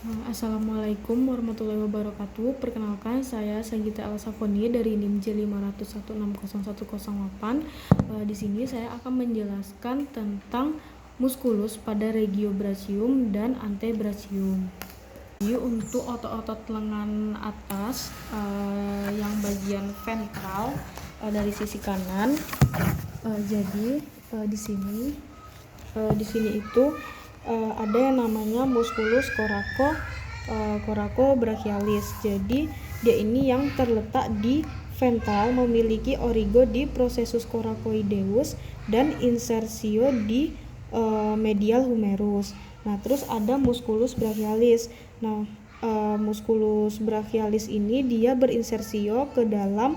Assalamualaikum warahmatullahi wabarakatuh. Perkenalkan, saya Sanggita Elsafoni dari NIM J501601008. Di sini saya akan menjelaskan tentang muskulus pada regiobrachium dan antebrachium. Jadi untuk otot-otot lengan atas yang bagian ventral dari sisi kanan. Jadi di sini itu ada yang namanya musculus coracobrachialis. Jadi dia ini yang terletak di ventral, memiliki origo di processus coracoideus dan insersio di medial humerus. Nah, terus ada musculus brachialis. Nah, musculus brachialis ini dia berinsersio ke dalam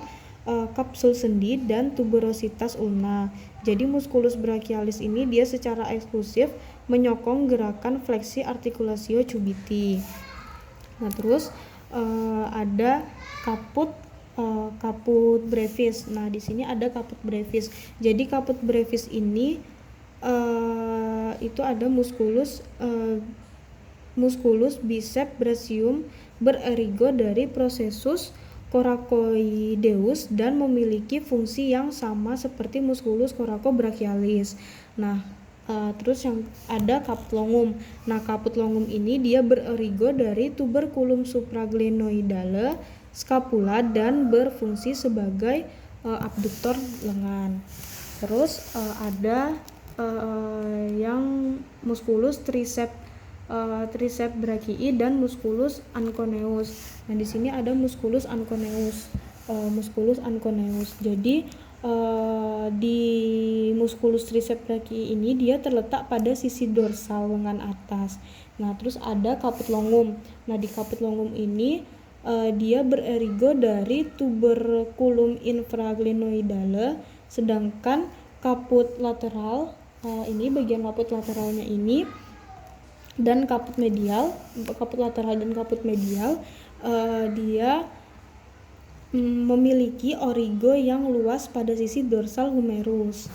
kapsul sendi dan tuberositas ulna. Jadi musculus brachialis ini dia secara eksklusif menyokong gerakan fleksi articulatio cubiti. Nah, terus ada caput brevis. Nah, di sini ada caput brevis. Jadi caput brevis ini itu ada musculus bicep brachium bererigo dari processus coracoideus dan memiliki fungsi yang sama seperti musculus coracobrachialis. Nah, terus yang ada caput longum. Nah, caput longum ini dia berorigo dari tuberculum supraglenoidale scapula dan berfungsi sebagai abduktor lengan. Terus ada yang musculus triceps brachii dan musculus anconeus. Nah, di sini ada musculus anconeus. Jadi di musculus triceps brachii ini dia terletak pada sisi dorsal lengan atas. Nah, terus ada caput longum. Nah, di caput longum ini dia bererigo dari tuberculum infraglenoidale, sedangkan caput lateral ini bagian caput lateralnya ini dan caput lateral dan caput medial dia memiliki origo yang luas pada sisi dorsal humerus.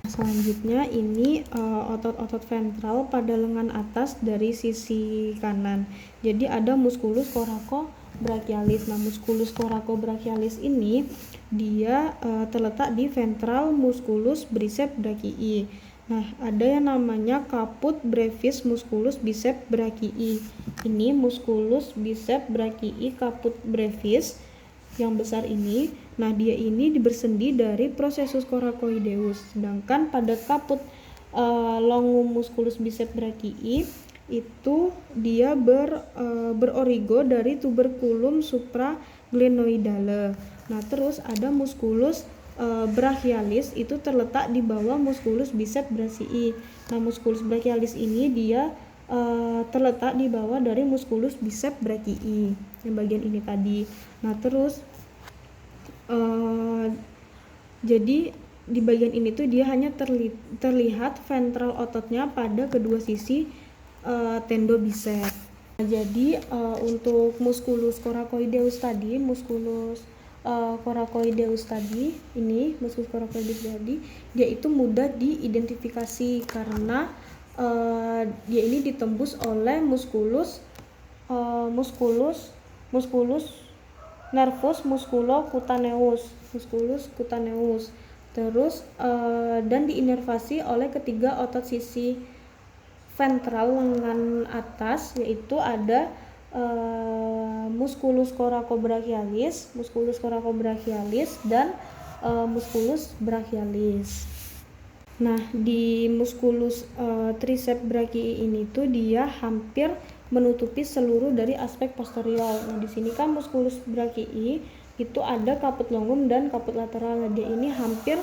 Selanjutnya ini otot-otot ventral pada lengan atas dari sisi kanan. Jadi ada musculus coracobrachialis. Nah, musculus coracobrachialis ini dia terletak di ventral musculus biceps brachii. Nah, ada yang namanya caput brevis musculus bicep brachii. Ini musculus bicep brachii caput brevis yang besar ini. Nah, dia ini bersendi dari processus coracoideus. Sedangkan pada caput longum musculus bicep brachii itu dia berorigo dari tuberculum supraglenoidale. Nah, terus ada musculus brachialis itu terletak di bawah musculus bicep brachii. Nah, musculus brachialis ini dia terletak di bawah dari musculus bicep brachii yang bagian ini tadi. Nah, terus jadi di bagian ini tuh dia hanya terlihat ventral ototnya pada kedua sisi tendo bicep. Nah, jadi untuk musculus coracoideus tadi, dia itu mudah diidentifikasi karena dia ini ditembus oleh musculus nervus musculocutaneus. Terus dan diinervasi oleh ketiga otot sisi ventral lengan atas, yaitu ada musculus coracobrachialis dan musculus brachialis. Nah, di musculus triceps brachii ini tuh dia hampir menutupi seluruh dari aspek posterior. Nah, di sini kan musculus brachii itu ada caput longum dan caput lateral. Dia ini hampir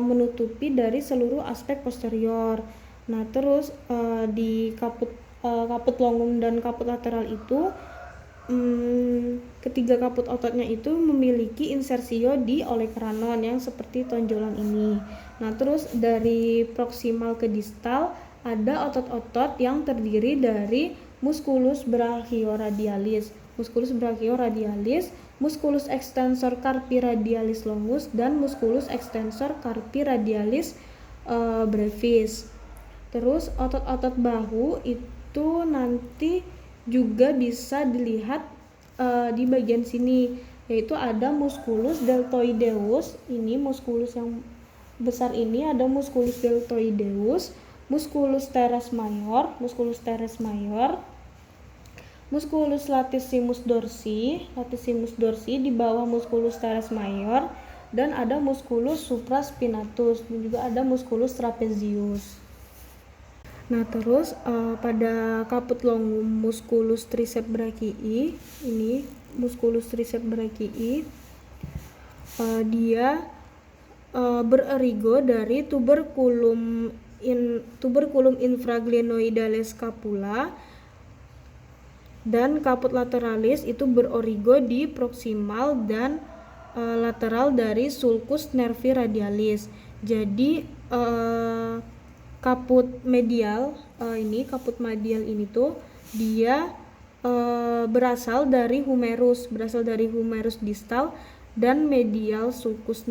menutupi dari seluruh aspek posterior. Nah, terus di caput longum dan caput lateral itu ketiga caput ototnya itu memiliki insersio di olecranon yang seperti tonjolan ini. Nah, terus dari proksimal ke distal ada otot-otot yang terdiri dari musculus brachioradialis, musculus extensor carpi radialis longus, dan musculus extensor carpi radialis brevis. Terus otot-otot bahu itu nanti juga bisa dilihat di bagian sini, yaitu ada musculus deltoideus. Ini musculus yang besar ini ada musculus deltoideus, musculus teres mayor, musculus latissimus dorsi di bawah musculus teres mayor, dan ada musculus supraspinatus, dan juga ada musculus trapezius. Nah, terus pada caput longum musculus triceps brachii, ini musculus triceps brachii, dia bererigo dari tuberculum infraglenoidale scapula, dan caput lateralis itu berorigo di proximal dan lateral dari sulcus nervi radialis. Jadi caput medial ini tuh dia berasal dari humerus distal dan medial sulcus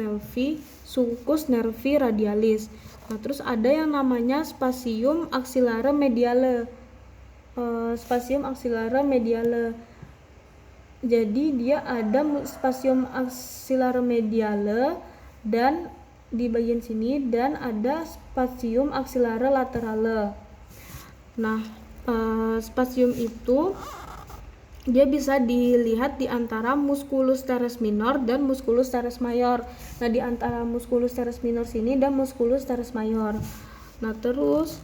nervi radialis. Nah, terus ada yang namanya spatium axillare mediale. Jadi dia ada spatium axillare mediale dan di bagian sini, dan ada spatium axillare laterale. Nah, spatium itu dia bisa dilihat di antara musculus teres minor dan musculus teres mayor. Nah, di antara musculus teres minor sini dan musculus teres mayor. Nah, terus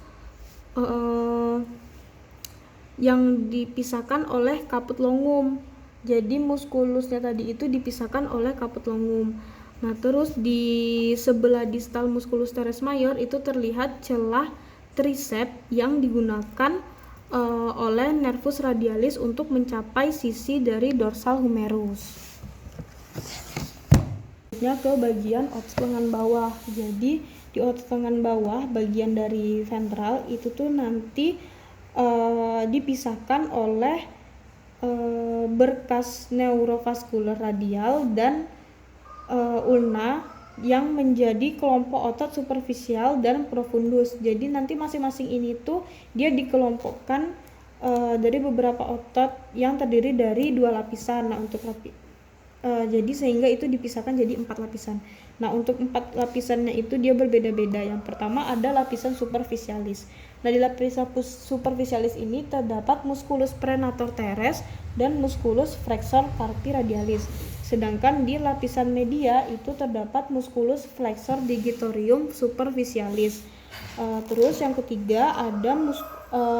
yang dipisahkan oleh caput longum. Jadi muskulusnya tadi itu dipisahkan oleh caput longum. Nah, terus di sebelah distal musculus teres mayor itu terlihat celah triceps yang digunakan oleh nervus radialis untuk mencapai sisi dari dorsal humerus. Ke bagian otot lengan bawah. Jadi di otot lengan bawah bagian dari ventral itu tuh nanti dipisahkan oleh berkas neurovaskular radial dan ulna yang menjadi kelompok otot superficial dan profundus. Jadi nanti masing-masing ini tuh dia dikelompokkan dari beberapa otot yang terdiri dari 2 lapisan. Nah, untuk jadi sehingga itu dipisahkan jadi 4 lapisan. Nah, untuk 4 lapisannya itu dia berbeda-beda. Yang pertama ada lapisan superficialis. Nah, di lapisan superficialis ini terdapat musculus prenator teres dan musculus flexor carpi radialis. Sedangkan di lapisan media itu terdapat musculus flexor digitorium superficialis. Terus yang ketiga ada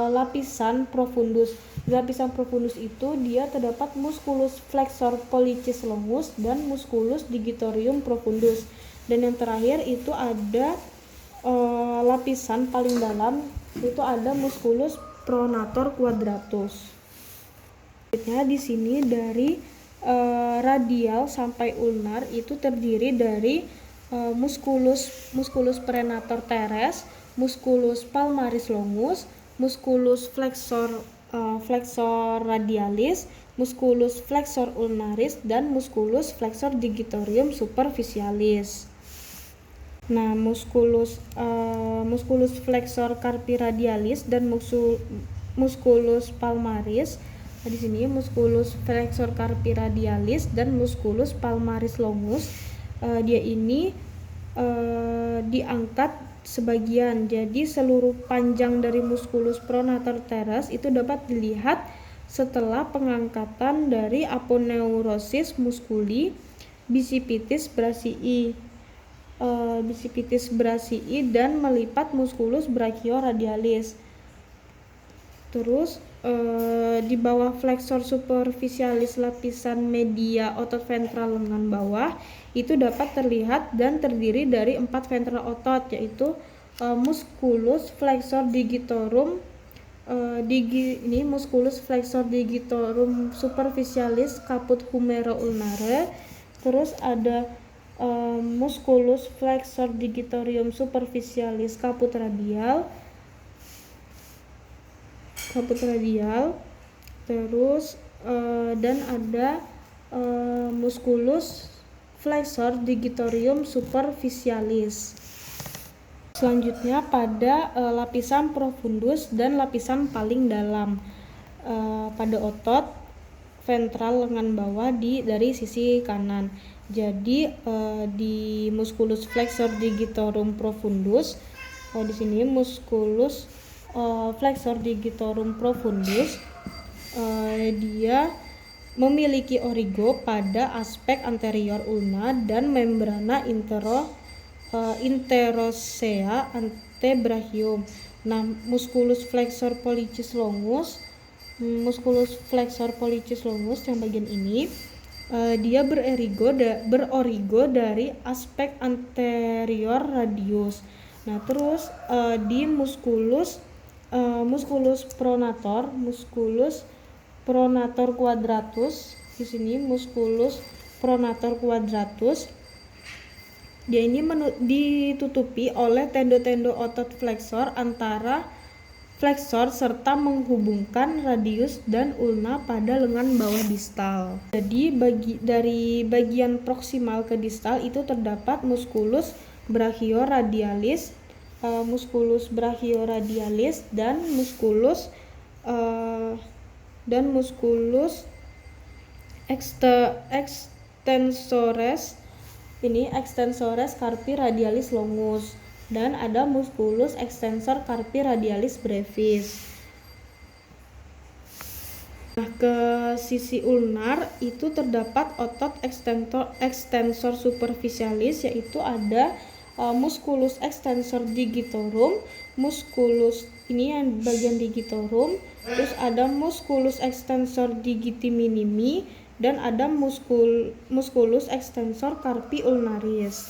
lapisan profundus. Di lapisan profundus itu dia terdapat musculus flexor pollicis longus dan musculus digitorium profundus. Dan yang terakhir itu ada lapisan paling dalam, itu ada musculus pronator quadratus. Di sini dari radial sampai ulnar itu terdiri dari musculus prenator teres, musculus palmaris longus, musculus flexor radialis, musculus flexor ulnaris, dan musculus flexor digitorium superficialis. Nah, musculus flexor carpi radialis dan musculus palmaris. Di sini musculus flexor carpi radialis dan musculus palmaris longus, dia ini diangkat sebagian. Jadi seluruh panjang dari musculus pronator teres itu dapat dilihat setelah pengangkatan dari aponeurosis musculi bicipitis brachii dan melipat musculus brachioradialis. Terus di bawah flexor superficialis lapisan media otot ventral lengan bawah itu dapat terlihat dan terdiri dari 4 ventral otot, yaitu musculus flexor digitorum musculus flexor digitorum superficialis caput humero ulnare. Terus ada musculus flexor digitorium superficialis caput radial. Terus dan ada musculus flexor digitorium superficialis. Selanjutnya pada lapisan profundus dan lapisan paling dalam. pada otot ventral lengan bawah dari sisi kanan. Jadi di musculus flexor digitorum profundus, di sini musculus flexor digitorum profundus, dia memiliki origo pada aspek anterior ulna dan membrana interosea antebrachium. Nah, musculus flexor pollicis longus yang bagian ini dia berorigo dari aspek anterior radius. Nah, terus di musculus pronator quadratus, di sini musculus pronator quadratus, dia ini ditutupi oleh tendo-tendo otot flexor antara flexor serta menghubungkan radius dan ulna pada lengan bawah distal. Jadi dari bagian proksimal ke distal itu terdapat musculus brachioradialis, dan musculus extensores carpi radialis longus, dan ada musculus extensor carpi radialis brevis. Nah, ke sisi ulnar itu terdapat otot extensor superficialis, yaitu ada musculus extensor digitorum, musculus ini yang bagian digitorum, terus ada musculus extensor digiti minimi, dan ada musculus extensor carpi ulnaris.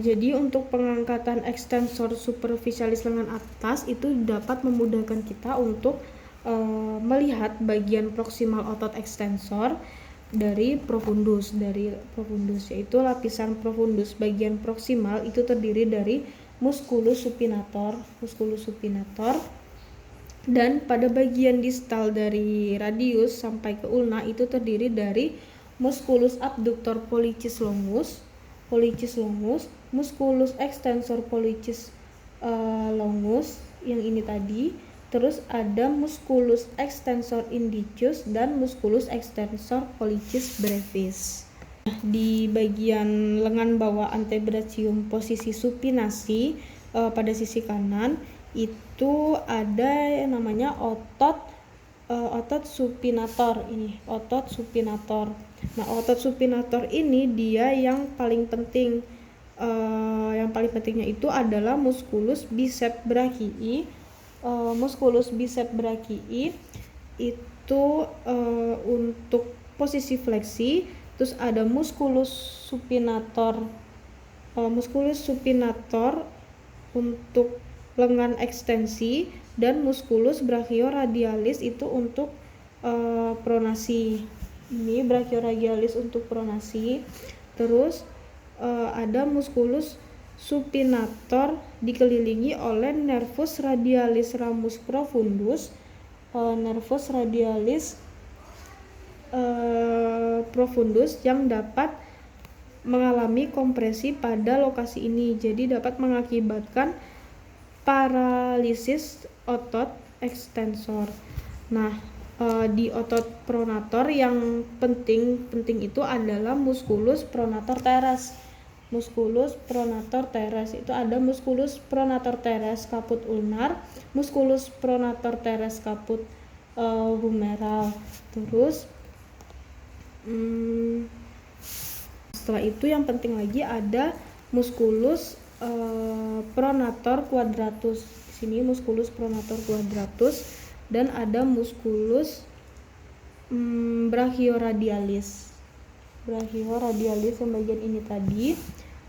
Jadi untuk pengangkatan extensor superficialis lengan atas itu dapat memudahkan kita untuk melihat bagian proksimal otot extensor dari profundus, yaitu lapisan profundus bagian proksimal itu terdiri dari musculus supinator, dan pada bagian distal dari radius sampai ke ulna itu terdiri dari musculus abductor pollicis longus, musculus extensor pollicis longus yang ini tadi, terus ada musculus extensor indicius dan musculus extensor pollicis brevis. Nah, di bagian lengan bawah antebrachium posisi supinasi pada sisi kanan itu ada yang namanya otot supinator ini, otot supinator. Nah, otot supinator ini dia yang paling penting. Yang paling pentingnya itu adalah musculus biceps brachii. Musculus biceps brachii itu untuk posisi fleksi, terus ada musculus supinator untuk lengan ekstensi, dan musculus brachioradialis itu untuk pronasi. Ini brachioradialis untuk pronasi. Terus ada musculus supinator dikelilingi oleh nervus radialis ramus profundus, yang dapat mengalami kompresi pada lokasi ini, jadi dapat mengakibatkan paralisis otot extensor. Nah, di otot pronator yang penting itu adalah musculus pronator teres. Itu ada musculus pronator teres caput ulnar, musculus pronator teres caput humeral. Terus setelah itu yang penting lagi ada musculus pronator quadratus. Di sini musculus pronator quadratus, dan ada musculus brachioradialis yang bagian ini tadi,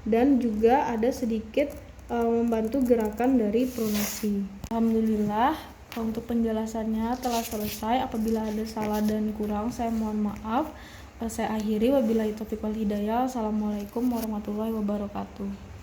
dan juga ada sedikit membantu gerakan dari pronasi. Alhamdulillah untuk penjelasannya telah selesai. Apabila ada salah dan kurang saya mohon maaf. Saya akhiri, wabillahi taufiq wal hidayah. Assalamualaikum warahmatullahi wabarakatuh.